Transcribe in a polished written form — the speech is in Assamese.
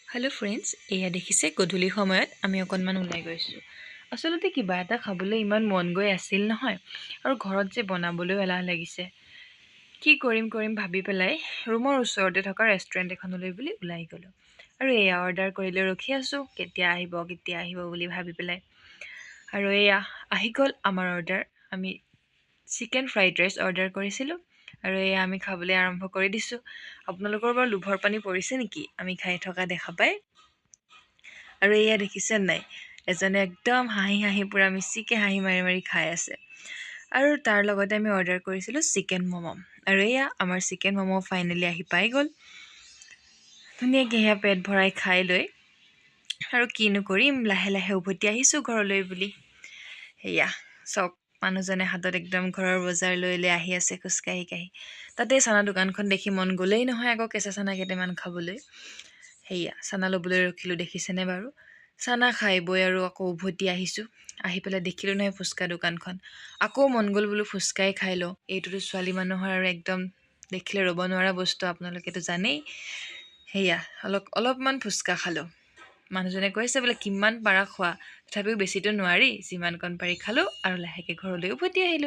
হেল্ল' ফ্ৰেণ্ডছ, এয়া দেখিছে গধূলি সময়ত আমি অকণমান ওলাই গৈছোঁ। আচলতে কিবা এটা খাবলৈ ইমান মন গৈ আছিল নহয়, আৰু ঘৰত যে বনাবলৈও এলাহ লাগিছে। কি কৰিম ভাবি পেলাই ৰুমৰ ওচৰতে থকা ৰেষ্টুৰেণ্ট এখনলৈ বুলি ওলাই গ'লোঁ। আৰু এয়া অৰ্ডাৰ কৰিলৈ ৰখি আছোঁ, কেতিয়া আহিব বুলি ভাবি পেলাই। আৰু এয়া আহি গ'ল আমাৰ অৰ্ডাৰ। আমি চিকেন ফ্ৰাইড ৰাইচ অৰ্ডাৰ কৰিছিলোঁ, আৰু এয়া আমি খাবলৈ আৰম্ভ কৰি দিছোঁ। আপোনালোকৰ বাৰু লোভৰ পানী পৰিছে নেকি আমি খাই থকা দেখা পাই? আৰু এয়া দেখিছে নাই, এজনে একদম হাঁহি পূৰা মিচিকে হাঁহি মাৰি খাই আছে। আৰু তাৰ লগতে আমি অৰ্ডাৰ কৰিছিলোঁ চিকেন ম'ম'। আৰু এয়া আমাৰ চিকেন ম'ম' ফাইনেলি আহি পাই গ'ল। ধুনীয়াকৈ সেয়া পেট ভৰাই খাই লৈ আৰু কিনো কৰিম, লাহে লাহে উভতি আহিছোঁ ঘৰলৈ বুলি। সেয়া চাওক, মানুহজনে হাতত একদম ঘৰৰ বজাৰ লৈ আহি আছে খোজকাঢ়ি। তাতে চানা দোকানখন দেখি মন গ'লেই নহয় আকৌ কেঁচা চানা কেইটামান খাবলৈ। সেয়া চানা ল'বলৈ ৰখিলোঁ, দেখিছেনে বাৰু? চানা খাই বৈ আৰু আকৌ উভতি আহিছোঁ। আহি পেলাই দেখিলোঁ নহয় ফুচকা দোকানখন। আকৌ মন গ'ল বোলো ফুচকাই খাই লওঁ। এইটোতো ছোৱালী মানুহৰ আৰু একদম দেখিলে ৰ'ব নোৱাৰা বস্তু, আপোনালোকেতো জানেই। সেয়া অলপমান ফুচকা খালোঁ। মানুহজনে কৈছে বোলে কিমান পাৰা খোৱা, তথাপিও বেছিতো নোৱাৰি, যিমানকণ পাৰি খালোঁ আৰু লাহেকৈ ঘৰলৈ উভতি আহিলোঁ।